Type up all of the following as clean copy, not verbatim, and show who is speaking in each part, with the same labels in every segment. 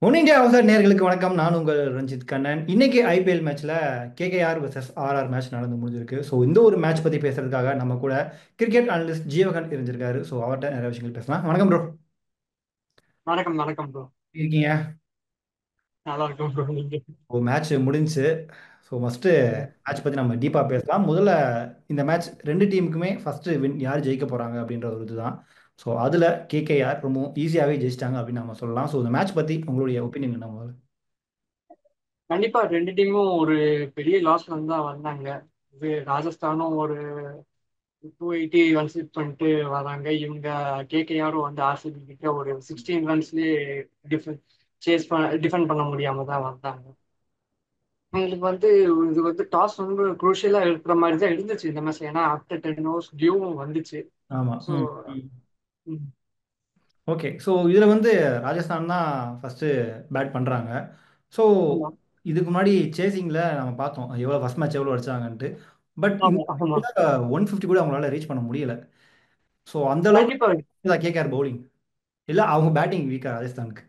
Speaker 1: One India Housel நேர்களுக்கு வணக்கம். நான் உங்கள் ரஞ்சித் கண்ணன். இன்னைக்கு ஐபிஎல் மேட்ச்ல கேகேஆர் vs ஆர்ஆர் மேட்ச் நடந்து முடிஞ்சிருக்கு. ஸோ இந்த ஒரு மேட்ச் பத்தி பேசுறதுக்காக நம்ம கூட கிரிக்கெட் அனலிஸ்ட் ஜீவகன் இருந்திருக்காரு. ஸோ அவர்கிட்ட நிறைய விஷயங்கள் பேசலாம். வணக்கம் ப்ரோ.
Speaker 2: வணக்கம் வணக்கம் ப்ரோ.
Speaker 1: இருக்கீங்க?
Speaker 2: நல்லா இருக்கும் ப்ரோ. நீங்க?
Speaker 1: இப்போ மேட்ச் முடிஞ்சுச்சு. ஸோ ஃபர்ஸ்ட்
Speaker 2: ம்.
Speaker 1: மேட்ச் பத்தி நம்ம டீப்பா பேசலாம். முதல்ல இந்த மேட்ச் ரெண்டு டீமுக்குமே ஃபர்ஸ்ட் வின் யார் ஜெயிக்க போறாங்க அப்படின்ற ஒரு இதுதான். ஸோ அதுல கேகேஆர் ரொம்ப ஈஸியாவே ஜெயிச்சிட்டாங்க அப்படின்னு நம்ம சொல்லலாம். ஸோ இந்த மேட்ச் பத்தி உங்களுடைய ஒப்பீனியன் என்ன முதல்ல?
Speaker 2: கண்டிப்பா ரெண்டு டீமும் ஒரு பெரிய லாஸ்ல இருந்து தான் வந்தாங்க. இது ராஜஸ்தானும் ஒரு 280 ரன்ஸ் ஹிட் பண்ணிட்டு வராங்க. இவங்க கேகேஆரும் வந்து ஆர்சிபி கிட்ட ஒரு 16 ரன்ஸ்லயே டிஃபெண்ட் டிஃபெண்ட் பண்ண முடியாம தான் வந்தாங்க. எங்களுக்கு வந்து இது வந்து டாஸ் வந்து குரூஷியலா இருக்கிற மாதிரி தான் இருந்துச்சு இந்த மேட்ச். ஏன்னா ஆஃப்டர் 10 ஓவர்ஸ் டியூவும் வந்துச்சு.
Speaker 1: ஆமா.
Speaker 2: ஸோ
Speaker 1: ம். ம். ஓகே. ஸோ இதில் வந்து ராஜஸ்தான் தான் ஃபஸ்ட்டு பேட் பண்ணுறாங்க. ஸோ
Speaker 2: ஆமா
Speaker 1: இதுக்கு முன்னாடி சேசிங்கில் நம்ம பார்த்தோம் எவ்வளோ ஃபஸ்ட் மேட்ச் எவ்வளோ அடிச்சாங்கன்ட்டு. பட் இந்த
Speaker 2: ஆமா ஆமா.
Speaker 1: மேட்ச்ல 150 கூட அவங்களால ரீச் பண்ண முடியல. ஸோ அந்த அளவுக்கு
Speaker 2: கண்டிப்பா
Speaker 1: தான் கேகேஆர் பவுலிங் இல்லை அவங்க பேட்டிங் வீக்கா ராஜஸ்தானுக்கு.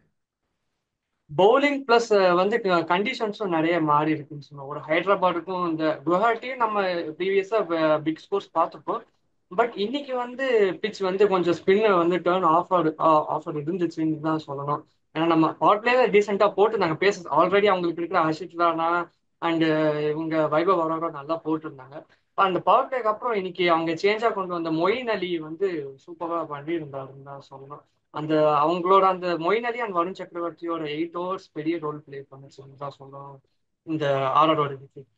Speaker 2: பவுலிங் பிளஸ் வந்து கண்டிஷன்ஸும் நிறைய மாறி இருக்குன்னு சொன்னோம். ஒரு ஹைதராபாத்துக்கும் இந்த குவஹாட்டியும் நம்ம ப்ரீவியஸா பிக் ஸ்கோர்ஸ் பார்த்துருப்போம். பட் இன்னைக்கு வந்து பிச் வந்து கொஞ்சம் ஸ்பின் வந்து டேர்ன் ஆஃபர் இருந்துச்சுன்னு தான் சொல்லணும். ஏன்னா நம்ம பவர் பிளேல டீசெண்டா போட்டு நாங்கள் பேச ஆல்ரெடி அவங்களுக்கு இருக்கிற ஹர்ஷித் ராணா அண்ட் இவங்க வைபவ் வரோட நல்லா போட்டிருந்தாங்க. அந்த பவர் பிளேக்கு அப்புறம் இன்னைக்கு அவங்க சேஞ்சா கொண்டு வந்த மொயின் அலி வந்து சூப்பரா பண்ணியிருந்தாருன்னு தான் சொல்லணும். அந்த அவங்களோட அந்த மொயின் அலி அண்ட் வருண் சக்கரவர்த்தியோட 8 ஓவர்ஸ் பெரிய ரோல் பிளே பண்ணுச்சுன்னு தான் சொல்லணும் இந்த ஆரோட விக்கெட்.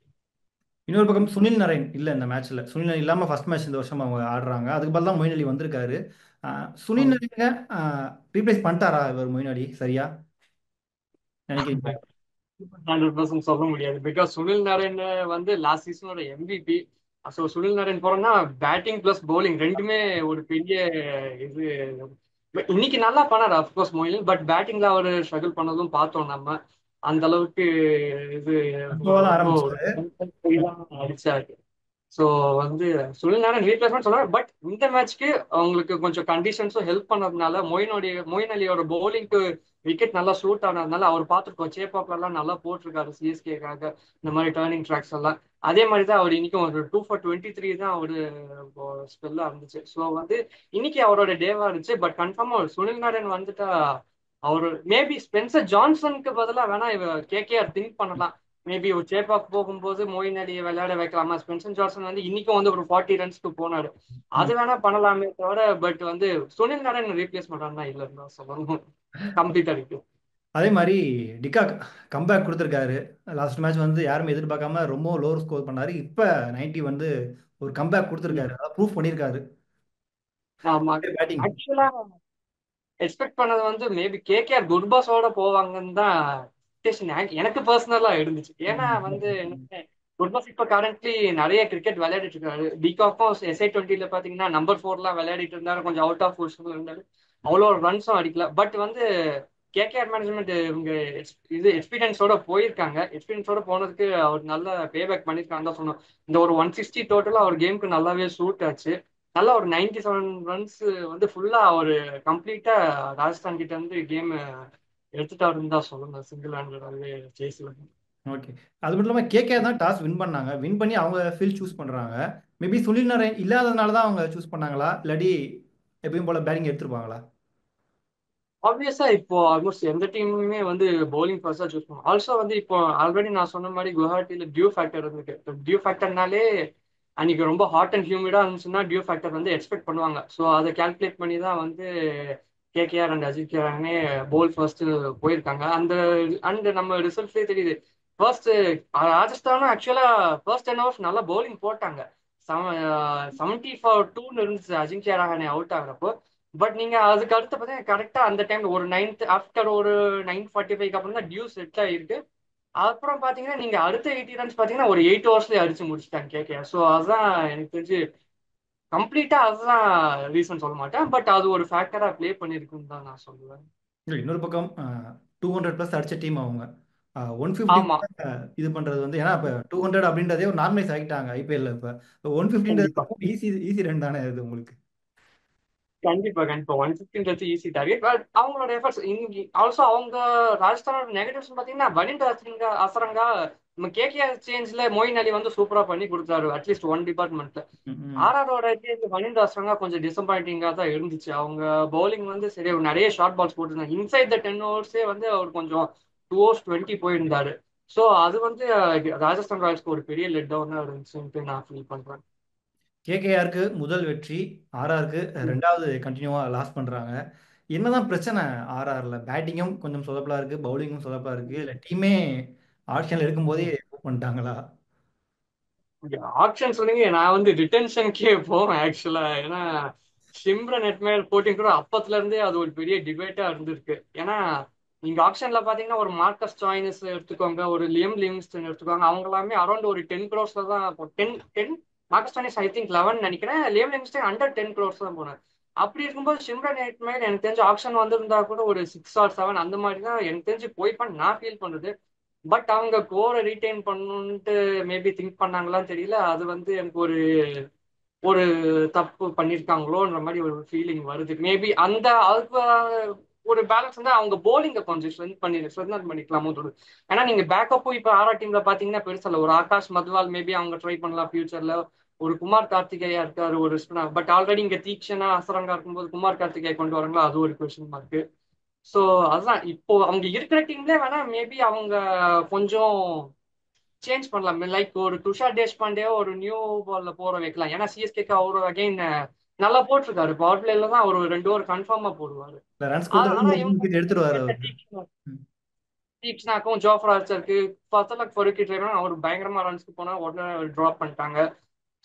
Speaker 1: இன்னொரு பக்கம் சுனில் நரேன் இல்லை இந்த மேட்ச்ல. சுனில் நரேன் இல்லாமல் ஃபர்ஸ்ட் மேட்ச் இந்த வருஷம் அவங்க ஆடுறாங்க. அதுக்கு பதிலா தான் மொயின் அலி வந்திருக்காரு. சுனில் நரேங்க ரீப்ளேஸ் பண்ணிட்டாரா இவர் மொயின் அலி சரியா நினைக்கிறீங்க?
Speaker 2: 100% சொல்ல முடியாது. பிகாஸ் சுனில் நரேன் வந்து லாஸ்ட் சீசனோட MVP. ஸோ சுனில் நரேன் போறோம்னா பேட்டிங் பிளஸ் bowling ரெண்டுமே ஒரு பெரிய இது. இன்னைக்கு நல்லா பண்ணாரு அஃப்கோர்ஸ் மொயின், பட் பேட்டிங்ல அவர் ஸ்ட்ரகிள் பண்ணதும் பார்த்தோம் நம்ம. அந்த அளவுக்கு இது
Speaker 1: அப்போதான் தான்
Speaker 2: ரொம்ப ஒரு
Speaker 1: ஆரம்பிச்சாரு.
Speaker 2: அடிச்சாரு. ஸோ வந்து சுனில் நாராயண் ரீப்ளேஸ்மெண்ட் சொல்லுவாங்க. பட் இந்த மேட்ச்க்கு அவங்களுக்கு கொஞ்சம் கண்டிஷன்ஸும் ஹெல்ப் பண்ணதுனால மொயின் அலியோட பவுலிங்க்கு விக்கெட் நல்லா ஷூட் ஆனதுனால அவர் பார்த்துருக்கோம். சேப்பாப்லாம் நல்லா போட்டிருக்காரு சிஎஸ்கேக்காக. இந்த மாதிரி டேர்னிங் ட்ராக்ஸ் எல்லாம் அதே மாதிரி தான் அவர் இன்னைக்கும் ஒரு 2 for 23 தான் அவரு ஸ்பெல்லா இருந்துச்சு. ஸோ வந்து இன்னைக்கு அவரோட டேவா இருந்துச்சு. பட் கன்ஃபார்மா சுனில் நாராயண் வந்துட்டா அவரு மேபி ஸ்பென்சர் ஜான்சனுக்கு பதிலாக வேணா கேகேஆர் திங்க் பண்ணலாம். மேபி ஒரு சேப் ஆஃப் போகும்போது மொயின் அலியை விளையாட வைக்கலாமா. ஸ்பென்சர் ஜான்சன் வந்து இன்னைக்கும் வந்து ஒரு 40 ரன்ஸ்க்கு போனாரு. அது வேணா பண்ணலாமே தவிர பட் வந்து சுனில் நாராயண் ரீப்ளேஸ் பண்றாருன்னா இல்லைன்னு தான் சொல்லணும். கம்ப்ளீட்டா இருக்கு.
Speaker 1: அதே மாதிரி டிகாக் கம்பேக் கொடுத்துருக்காரு. லாஸ்ட் மேட்ச் வந்து யாருமே எதிர்பார்க்காம ரொம்ப லோ ஸ்கோர் பண்ணாரு. இப்போ 90 வந்து ஒரு கம்பேக் கொடுத்துருக்காரு. அதாவது ப்ரூஃப் பண்ணியிருக்காரு.
Speaker 2: ஆமா.
Speaker 1: பேட்டிங்.
Speaker 2: ஆக்சுவலா எக்ஸ்பெக்ட் பண்ணது வந்து மேபி கேகேஆர் குட்பாஸோட போவாங்கன்னு தான் expectation எனக்கு பர்சனலா இருந்துச்சு. ஏன்னா வந்து குட்பாஸ் இப்ப கரண்ட்லி நிறைய கிரிக்கெட் விளையாடிட்டு இருக்காரு. டிகாக்கும் SI20 பாத்தீங்கன்னா நம்பர் 4 விளையாடிட்டு இருந்தாரு. கொஞ்சம் அவுட் ஆஃப் பொசிஷன்ல இருந்தாரு. அவ்வளோ ரன்ஸும் அடிக்கல. பட் வந்து கேகேஆர் மேனேஜ்மெண்ட் இவங்க இது எக்ஸ்பீரியன்ஸோட போயிருக்காங்க. எக்ஸ்பீரியன்ஸோட போனதுக்கு அவர் நல்ல பேபேக் பண்ணிருக்காங்க தான் சொன்னோம். இந்த ஒரு 160 டோட்டலா அவர் கேமுக்கு நல்லாவே சூட் ஆச்சு. நல்லா ஒரு 97 ரன்ஸ் வந்து ஃபுல்லா ஒரு கம்ப்ளீட்டா ராஜஸ்தான் கிட்ட இருந்து கேம் எடுத்துட்டாருன்னு தான் சொல்லணும். சிங்கிள் ஹேண்டடாகவே சேஸ்ல.
Speaker 1: ஓகே. அது மட்டும் இல்லாமல் கேகே தான் டாஸ் வின் பண்ணாங்க. வின் பண்ணி அவங்க ஃபீல்ட் சூஸ் பண்ணுறாங்க. மேபி சுனில் நரேன் இல்லாததுனால தான் அவங்க சூஸ் பண்ணாங்களா இல்லாட்டி எப்பயும் போல பேட்டிங் எடுத்துருப்பாங்களா?
Speaker 2: ஆப்வியஸா இப்போ ஆல்மோஸ்ட் எந்த டீமுமே வந்து பவுலிங் ஃபர்ஸ்டா சூஸ் பண்ணும். ஆல்சோ வந்து இப்போ ஆல்ரெடி நான் சொன்ன மாதிரி குவஹாட்டில டியூ ஃபேக்டர் இருக்கு. டியூ ஃபேக்டர்னாலே அன்னைக்கு ரொம்ப ஹாட் அண்ட் ஹியூமிடா இருந்துச்சுன்னா டியூ ஃபேக்டர் வந்து எக்ஸ்பெக்ட் பண்ணுவாங்க. ஸோ அதை கால்குலேட் பண்ணி தான் வந்து கேகேஆர் அண்ட் அஜித்யானே போல் ஃபர்ஸ்ட் போயிருக்காங்க. அண்ட் நம்ம ரிசல்ட்லேயே தெரியுது. ஃபர்ஸ்ட் ராஜஸ்தானும் ஆக்சுவலா ஃபர்ஸ்ட் 10 ஓவர்ஸ் நல்லா பவுலிங் போட்டாங்க. 70 for 2 இருந்துச்சு அஜிங்கியா ரஹானே அவுட் ஆகுறப்போ. பட் நீங்க அதுக்கு அடுத்து பார்த்தீங்கன்னா கரெக்டா அந்த டைம்ல ஒரு நைன்த் ஆஃப்டர் ஒரு 9:45 அப்புறம் தான் டியூ செட் ஆயிருக்கு. அப்புறம் பாத்தீங்கன்னா நீங்க அடுத்த 80 ரன்ஸ் பாத்தீங்கன்னா ஒரு 8 ஓவர்ஸ்லயே அடிச்சு முடிச்சிட்டாங்க கேகேஆர். ஸோ அதுதான் எனக்கு தெரிஞ்சு கம்ப்ளீட்டா அதுதான் ரீசன் சொல்ல மாட்டேன். பட் அது ஒரு ஃபேக்டரா ப்ளே பண்ணிருக்குன்னு தான் நான் சொல்லுவேன்.
Speaker 1: இல்லை, இன்னொரு பக்கம் 200+ அடிச்ச டீம் அவங்க 150
Speaker 2: ஆமா.
Speaker 1: இது பண்றது வந்து ஏன்னா இப்போ 200 அப்படின்றதே ஒரு நார்மலைஸ் ஆகிட்டாங்க ஐபிஎல்ல. இப்போ 150ன்றது
Speaker 2: கண்டிப்பா.
Speaker 1: ரொம்ப ஈஸி ஈஸி ரன் தானே இது உங்களுக்கு.
Speaker 2: கண்டிப்பா கண்டிப்பா 115 ஈஸி டார்கெட். பட் அவங்களோட எஃபர்ட்ஸ் இன்னைக்கு ஆல்சோ அவங்க ராஜஸ்தானோட நெகட்டிவ்ஸ் பாத்தீங்கன்னா வனிந்த அசரங்கா நம்ம கேகேஆர் சேஞ்ச்ல மொயின் அலி வந்து சூப்பரா பண்ணி கொடுத்தாரு அட்லீஸ்ட் ஒன் டிபார்ட்மெண்ட்ல.
Speaker 1: ம்.
Speaker 2: ஆர்ஆரோட வனிந்த அசரங்கா கொஞ்சம் டிசப்பாயிண்டிங்கா தான் இருந்துச்சு. அவங்க பவுலிங் வந்து சரி நிறைய ஷார்ட் பால்ஸ் போட்டுருந்தாங்க. இன்சைட் த 10 ஓவர்ஸே வந்து அவர் கொஞ்சம் 2 ஓவர்ஸ் 20 போயிருந்தாரு. ஸோ அது வந்து ராஜஸ்தான் ராயல்ஸ்க்கு ஒரு பெரிய லெட் டவுனா இருந்துச்சுன்ட்டு நான் ஃபீல் பண்றேன்.
Speaker 1: கேகேஆருக்கு முதல் வெற்றி, ஆர்ஆருக்கு ரெண்டாவது கண்டினியூவா லாஸ் பண்றாங்க. என்னதான் பிரச்சனை? ஆர்ஆர்ல பேட்டிங்கும் கொஞ்சம் சொதப்பலா இருக்கு, பவுலிங்கும் சொதப்பலா இருக்கு. இல்ல டீமே ஆக்ஷன்ல இருக்கும்போதே மூவ் பண்ணிட்டாங்களா?
Speaker 2: ஆப்ஷன் சொன்னீங்க, நான் வந்து ரிட்டென்ஷனுக்கே போவேன் ஆக்சுவலா. ஏன்னா சிம்ரன் நெட்மேல் போட்டிங் கூட அப்பத்துல இருந்தே அது ஒரு பெரிய டிபேட்டா இருந்திருக்கு. ஏன்னா நீங்க ஆப்ஷன்ல பாத்தீங்கன்னா ஒரு மார்க்கஸ் சாய்னஸ் எடுத்துக்கோங்க, ஒரு லியம் லிவிங்ஸ்டன் எடுத்துக்கோங்க, அவங்க எல்லாமே அரௌண்ட் ஒரு 10 crores தான். Ten ten Marcus Stoinis I think 11 நினைக்கிறேன், லியம் லிவிங்ஸ்டன் அண்டர் 10 crores தான் போனார். அப்படி இருக்கும்போது சிம்ரன் நெட்மேல் எனக்கு தெரிஞ்ச ஆப்ஷன் வந்திருந்தா கூட ஒரு 6 or 7 அந்த மாதிரி தான் எனக்கு தெரிஞ்சு போய்ப்பான்னு நான் ஃபீல் பண்றது. பட் அவங்க கோரை ரீட்டைன் பண்ணணுன்ட்டு மேபி திங்க் பண்ணாங்களான்னு தெரியல. அது வந்து எனக்கு ஒரு ஒரு தப்பு பண்ணியிருக்காங்களோன்ற மாதிரி ஒரு ஃபீலிங் வருது. மேபி அந்த அதுக்கு ஒரு பேலன்ஸ் வந்து அவங்க போலிங்கை கொஞ்சம் ஸ்ட்ரென்த் பண்ணிக்கலாமோ தோணுது. ஏன்னா நீங்க பேக்கப்பும் இப்போ ஆரா டீம்ல பாத்தீங்கன்னா பெருசல்ல. ஒரு ஆகாஷ் மத்வால் மேபி அவங்க ட்ரை பண்ணலாம் ஃபியூச்சர்ல. ஒரு குமார் கார்த்திகேயா இருக்காரு ஒரு பட் ஆல்ரெடி இங்க தீக்ஷனா அசரங்கா இருக்கும்போது குமார் கார்த்திகேயா கொண்டு வராங்களா, அது ஒரு கொஸ்டின் மார்க். ஸோ அதுதான் இப்போ அவங்க இருக்கிற டீம்ல வேணா மேபி அவங்க கொஞ்சம் சேஞ்ச் பண்ணலாம். லைக் ஒரு துஷார் தேஷ்பாண்டே ஒரு நியூ பால்ல போற வைக்கலாம். ஏன்னா சிஎஸ்கேக்கு அவரு அகைன் நல்லா போட்டிருக்காரு. பவர் பிளேல தான் அவர் 2 ஓவர் கன்ஃபார்மா போடுவாரு.
Speaker 1: இல்ல ரன்ஸ் கொடுத்தாலும்
Speaker 2: ஆனா
Speaker 1: 3
Speaker 2: இவங்க
Speaker 1: விக்கெட் எடுத்துருவாரு அவரு. ம்.
Speaker 2: தீக்ஷனாக்கும் ஜோஃப்ரா ஆர்ச்சருக்கு ஃபர்ஸ்ட் ஃபருக்கி டிரைவர் அவர் பயங்கரமா ரன்ஸ்க்கு போனா உடனே ட்ராப் பண்ணிட்டாங்க.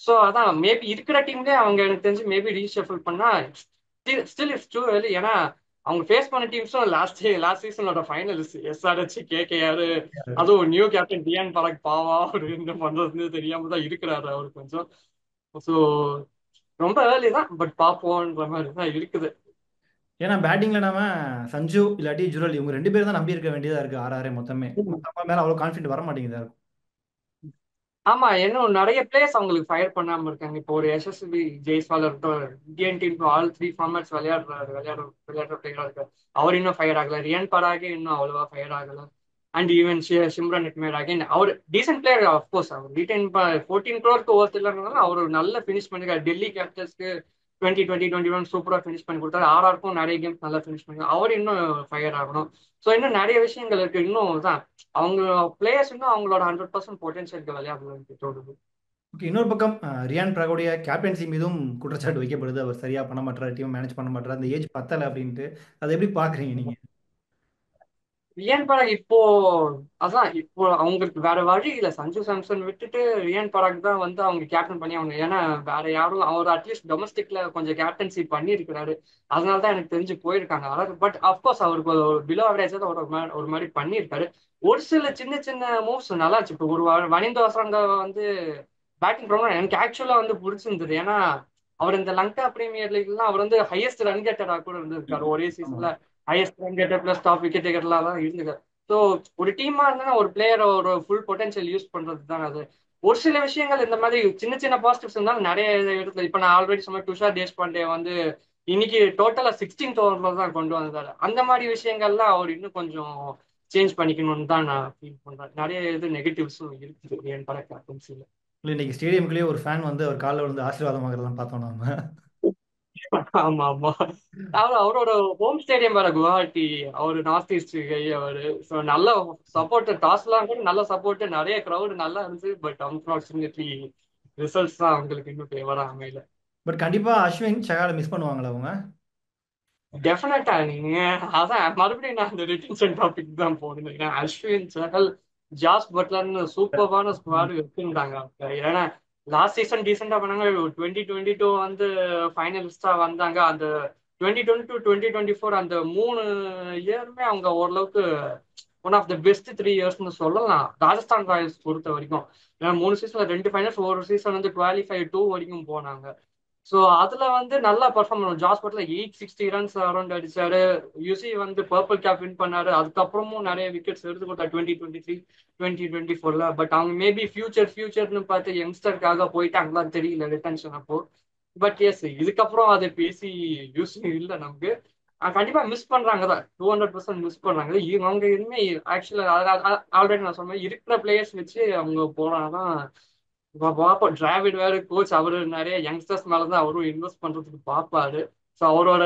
Speaker 2: ஸோ அதான் மேபி இருக்கிற டீம்லேயே அவங்க எனக்கு தெரிஞ்சு மேபி ரீஷஃபிள் பண்ணா ஸ்டில் இட்ஸ் டூ early. ஏன்னா அவங்க ஃபேஸ் பண்ண டீம்ஸும் லாஸ்ட் சீசனோட ஃபைனலிஸ்ட் எஸ்ஆர்ஹெச் கேகேஆர். அதுவும் நியூ கேப்டன் டியான் பராக் பாவா அவர் என்ன பண்றதுன்னு தெரியாம தான் இருக்கிறாரு அவர் கொஞ்சம். ஸோ ரொம்ப ஏர்லி தான், பட் பார்ப்போன்ற மாதிரி தான் இருக்குது.
Speaker 1: ஏன்னா பேட்டிங்ல நாம சஞ்சு இல்லாட்டி ஜுரல் இவங்க 2 பேரும் தான் நம்பி இருக்க வேண்டியதா இருக்கு. ஆர்ஆரே மொத்தமே மொத்தமா மேல அவ்வளவு கான்ஃபிடென்ட் வர மாட்டேங்குதா இருக்கும்.
Speaker 2: ஆமா, இன்னும் நிறைய பிளேயர்ஸ் அவங்களுக்கு ஃபயர் பண்ணாம இருக்காங்க. இப்போ ஒரு எஸ்எஸ்பி ஜெய்ஸ்வால் இருக்கட்டும், இந்தியன் டீம் ஆல் 3 ஃபார்மேட்ஸ் விளையாடுற பிளேயரா இருக்காரு. அவர் இன்னும் ஃபயர் ஆகல. ரியான் பராகே இன்னும் அவ்வளவா ஃபயர் ஆகல. And even Shimron Hetmyer again அவர் டீசென்ட் பிளேயர். அஃப்கோர்ஸ் அவர் ரீடைன் 14 crore ஒர்த் இல்லைனாலும் அவர் ஒரு நல்ல ஃபினிஷ் பண்ணிருக்காரு. டெல்லி கேபிட்டல்ஸ்க்கு 2020-21 சூப்பரா ஃபினிஷ் பண்ணி கொடுத்தாரு. ஆர்ஆருக்கும் நிறைய கேம்ஸ் நல்லா ஃபினிஷ் பண்ணி அவர் இன்னும் ஃபயர் ஆகணும். ஸோ இன்னும் நிறைய விஷயங்கள் இருக்கு. இன்னும் தான் அவங்க பிளேயர்ஸ் இன்னும் அவங்களோட 100% பொட்டன்ஷியலுக்கு விளையாடணும்னு தோணுது.
Speaker 1: ஓகே, இன்னொரு பக்கம் ரியான் பராகுடைய கேப்டன்சி மீதும் குற்றச்சாட்டு வைக்கப்படுது. அவர் சரியா பண்ண மாட்டாரு, டீம் மேனேஜ் பண்ண மாட்டாரு, அந்த ஏஜ் பத்தல அப்படின்ட்டு. அதை எப்படி பாக்குறீங்க நீங்க?
Speaker 2: ரியான் பராக் இப்போ அதான் இப்போ அவங்களுக்கு வேற வழி இல்ல. சஞ்சு சாம்சன் விட்டுட்டு ரியான் பராக் தான் வந்து அவங்க கேப்டன் பண்ணி அவங்க. ஏன்னா வேற யாரும் அவர் அட்லீஸ்ட் டொமஸ்டிக்ல கொஞ்சம் கேப்டன்சி பண்ணியிருக்கிறாரு. அதனால தான் எனக்கு தெரிஞ்சு போயிருக்காங்க. அதாவது பட் அஃப்கோர்ஸ் அவருக்கு பிலோ ஆவரேஜ் தான் ஒரு மாதிரி பண்ணியிருக்காரு. ஒரு சில சின்ன சின்ன மூவ்ஸ் நல்லா இருந்துச்சு. இப்போ ஒரு வனிந்த வசங்க வந்து பேட்டிங் ரொம்ப எனக்கு ஆக்சுவலா வந்து பிடிச்சிருந்தது. ஏன்னா அவர் இந்த லங்கா பிரீமியர் லீக்லாம் அவர் வந்து ஹையஸ்ட் ரன் கெட்டரா கூட இருந்திருக்காரு ஒரே
Speaker 1: ஆமா.
Speaker 2: சீசன்ல. Highest run getter plus top wicket டேக்கர்லாம் தான் இருந்துக்காரு. ஸோ ஒரு டீமா இருந்தா ஒரு பிளேயர் ஒரு ஃபுல் பொட்டன்ஷியல் யூஸ் பண்றது தான் அது. ஒரு சில விஷயங்கள் இந்த மாதிரி சின்ன சின்ன பாசிட்டிவ்ஸ் இருந்தாலும் நிறைய இடத்துல இப்ப நான் ஆல்ரெடி சொன்ன துஷார் தேஷ்பாண்டே வந்து இன்னைக்கு டோட்டலா 16th ஓவர்ல தான் கொண்டு வந்தாரு. அந்த மாதிரி விஷயங்கள்லாம் அவர் இன்னும் கொஞ்சம் சேஞ்ச் பண்ணிக்கணும்னு தான் நான் ஃபீல் பண்றேன். நிறைய இது நெகட்டிவ்ஸும் இருக்குது என் பட கேப்டன்சில.
Speaker 1: இல்ல இன்னைக்கு ஸ்டேடியம்குள்ளேயே ஒரு ஃபேன் வந்து அவர் காலில் விழுந்து ஆசீர்வாதம் வாங்குறதெல்லாம் பார்த்தோம் நாம.
Speaker 2: ஆமா ஆமா. அவரோட ஹோம் ஸ்டேடியம் வேற குவஹாட்டி. அவரு நார்த் ஈஸ்ட் கை அவரு. ஸோ நல்ல சப்போர்ட் டாஸ்லாம் கூட நல்ல சப்போர்ட் நிறைய கிரௌட் நல்லா இருந்துச்சு. பட் அன்பார்ச்சுனேட்லி ரிசல்ட்ஸ் தான் அவங்களுக்கு இன்னும் ஃபேவரா அமையல.
Speaker 1: பட் கண்டிப்பா அஸ்வின் சகாலை மிஸ் பண்ணுவாங்களா அவங்க?
Speaker 2: டெஃபினட்டா நீங்க அதான் மறுபடியும் நான் அந்த ரிட்டன்ஷன் டாபிக் தான் போகணும். ஏன்னா அஸ்வின் சஹல் ஜாஸ் பட்லர்னு சூப்பர்வான
Speaker 1: ம்.
Speaker 2: ஸ்குவாடு வச்சிருந்தாங்க அவங்க. ஏன்னா லாஸ்ட் சீசன் டீசெண்டா பண்ணாங்க. 2022 வந்து ஃபைனலிஸ்டா வந்தாங்க. அந்த 2020-2024 அந்த 3 இயருமே அவங்க ஓரளவுக்கு ஒன் ஆஃப் த பெஸ்ட் 3 இயர்ஸ்னு சொல்லலாம் ராஜஸ்தான் ராயல்ஸ் பொறுத்த வரைக்கும். ஏன்னா 3 சீசன்ல 2 ஃபைனல்ஸ், ஒரு சீசன் வந்து குவாலிஃபை 2 வரைக்கும் போனாங்க. ஸோ அதுல வந்து நல்லா பெர்ஃபார்ம் பண்ணுவோம். ஜாஸ் பட்லர் 860 ரன்ஸ் அரௌண்ட் அடிச்சாரு. யூசி வந்து பர்பிள் கேப் வின் பண்ணாரு. அதுக்கப்புறமும் நிறைய விக்கெட்ஸ் எடுத்து கொடுத்தாரு 2023-2024. பட் அவங்க மேபி ஃபியூச்சர்னு பார்த்து யங்ஸ்டருக்காக போயிட்டாங்களான்னு தெரியல ரிட்டன்ஷன் அப்போ. பட் எஸ் இதுக்கப்புறம் அதை பேசி யூஸ் இல்லை நமக்கு. கண்டிப்பா மிஸ் பண்றாங்க தான், 200% மிஸ் பண்றாங்க. அவங்க இனிமே ஆக்சுவலா ஆல்ரெடி நான் சொன்ன இருக்கிற பிளேயர்ஸ் வச்சு அவங்க போனாதான் பார்ப்போம். டிராவிட் வேற கோச், அவரு நிறைய யங்ஸ்டர்ஸ் மேலதான் அவரும் இன்வெஸ்ட் பண்றதுக்கு பார்ப்பாரு. ஸோ அவரோட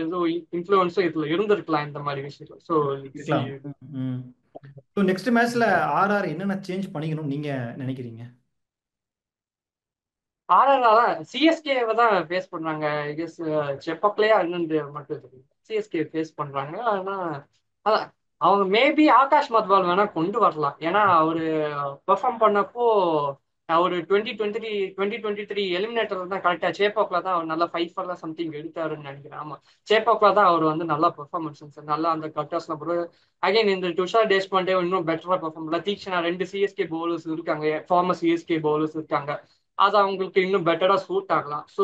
Speaker 2: இது இன்ஃப்ளூயன்ஸும் இதுல இருந்திருக்கலாம் இந்த மாதிரி விஷயத்துல. ஸோ
Speaker 1: இருக்கலாம். ம். ஸோ நெக்ஸ்ட் மேட்ச்ல ஆர்ஆர் என்னென்ன சேஞ்ச் பண்ணிக்கணும் நீங்க நினைக்கிறீங்க?
Speaker 2: ஆர்ஆர் சிஎஸ்கேவை தான் ஃபேஸ் பண்றாங்க. ஐ கெஸ் செப்பக்லேயே என்னன்னு மட்டும் தெரியும். சிஎஸ்கே ஃபேஸ் பண்றாங்க. ஆனா அதான் அவங்க மேபி ஆகாஷ் மத்வால் வேணா கொண்டு வரலாம். ஏன்னா அவரு பெர்ஃபார்ம் பண்ணப்போ அவரு 2023 எலிமினேட்டர் தான் கரெக்டா சேப்பாக்ல தான் அவர் நல்லா 5 சம்திங் எடுத்தாருன்னு நினைக்கிறேன். ஆமா, சேப்பாக்ல தான் அவர் வந்து நல்லா பெர்ஃபார்மன்ஸ் நல்லா அந்த கட்டர்ஸ்லாம் போட்டு அகைன் இந்த துஷார் தேஷ்பாண்டே இன்னும் பெட்டரா பெர்ஃபார்ம் பண்ணல. தீக்ஷனா 2 சிஎஸ்கே பவுலர்ஸ் இருக்காங்க, ஃபார்மர் சிஎஸ்கே பவுலர்ஸ் இருக்காங்க. அது அவங்களுக்கு இன்னும் பெட்டரா சூட் ஆகலாம். ஸோ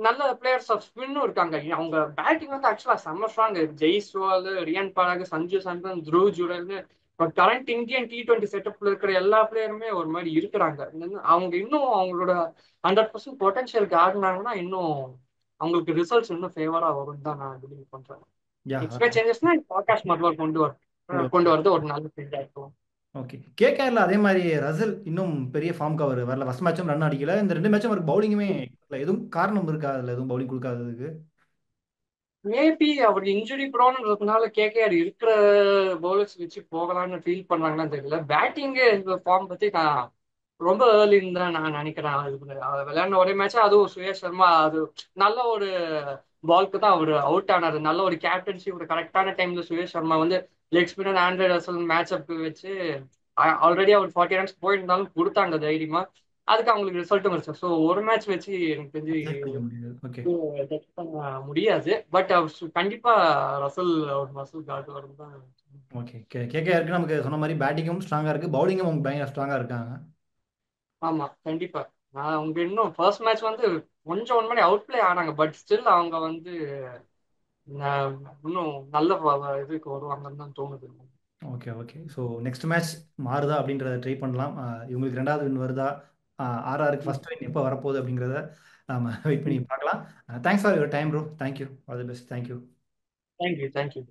Speaker 2: நல்ல பிளேயர்ஸ் ஆஃப் ஸ்பின்னும் இருக்காங்க. அவங்க பேட்டிங் வந்து ஆக்சுவலா செம்ம strong. Jaiswal, Riyan Parag, Sanju Samson, Dhruv Jurel, current Indian T20 செட்டப்ல இருக்கிற எல்லா பிளேயருமே ஒரு மாதிரி இருக்கிறாங்க. அவங்க இன்னும் அவங்களோட 100% பொட்டன்ஷியலுக்கு ஆடினாங்கன்னா இன்னும் அவங்களுக்கு ரிசல்ட்ஸ் இன்னும் ஃபேவரா வரும்னு தான் நான் பிலீவ் பண்றேன்.
Speaker 1: யா.
Speaker 2: எக்ஸ்பெக்ட் சேஞ்சஸ்னா ஆகாஷ் மத்வால்
Speaker 1: கொண்டு
Speaker 2: கொண்டு
Speaker 1: வரலாம்.
Speaker 2: வரது ஒரு நல்ல ஃபீல்டா இருக்கும்.
Speaker 1: ஓகே. கேகேஆர்ல அதே மாதிரி ரசல் இன்னும் பெரிய ஃபார்ம்க்கு அவர் வரல. ஃபர்ஸ்ட் மேட்சும் ரன் அடிக்கல. இந்த 2 மேட்சும் அவருக்கு பவுலிங்குமே எதுவும் காரணம் இருக்கா? அதுல எதுவும் பவுலிங் கொடுக்காததுக்கு?
Speaker 2: மேபி அவர் இன்ஜுரி ப்ரோன்றதுனால கேகேஆர் இருக்கிற பவுலர்ஸ் வச்சு போகலாம்னு ஃபீல் பண்றாங்கன்னு தெரியல. பேட்டிங் ஃபார்ம் பத்தி நான் ரொம்ப ஏர்லின்னு தான் நான் நினைக்கிறேன். அது விளையாடின ஒரே மேட்ச், அதுவும் சுயேஷ் சர்மா அது நல்ல ஒரு பால்க்கு தான் அவர் அவுட் ஆனாரு. நல்ல ஒரு கேப்டன்சி, ஒரு கரெக்டான டைம்ல சுயேஷ் சர்மா வந்து leg spinner Andre Russell match அப் வச்சு ஆல்ரெடி அவர் 40 ரன்ஸ் போயிருந்தாலும் கொடுத்தாங்க தைரியமா. அதுக்கு அவங்களுக்கு ரிசல்ட்டும் கிடைச்சது. ஸோ ஒரு மேட்ச் வச்சு எனக்கு தெரிஞ்சு
Speaker 1: ஜட்ஜ் பண்ணிக்க முடியாது. ஓகே.
Speaker 2: ஜட்ஜ் பண்ண முடியாது. பட் அவர் கண்டிப்பா ரசல் ஒரு மசல் காட்டுவாருன்னு தான்.
Speaker 1: ஓகே. கேகேஆருக்கு நமக்கு சொன்ன மாதிரி பேட்டிங்கும் ஸ்ட்ராங்கா இருக்கு, பவுலிங்கும் அவங்க பயங்கர ஸ்ட்ராங்கா இருக்காங்க.
Speaker 2: ஆமா, கண்டிப்பா. நான் அவங்க இன்னும் ஃபர்ஸ்ட் மேட்ச் வந்து கொஞ்சம் ஒன் மணி அவுட் பிளே ஆனாங்க. பட் ஸ்டில் அவங்க வந்து இன்னும் நல்ல இதுக்கு வருவாங்கன்னு தான் தோணுது.
Speaker 1: Okay. Okay. So next match மாறுதா அப்படின்றத ட்ரை பண்ணலாம். இவங்களுக்கு 2வது வின் வருதா? ஆர்ஆருக்கு ஃபர்ஸ்ட் வின் எப்போ வரப்போகுது அப்படிங்கிறத நம்ம வெயிட் பண்ணி பார்க்கலாம். Thanks for your time bro. Thank you. All the best. Thank you.
Speaker 2: Thank you.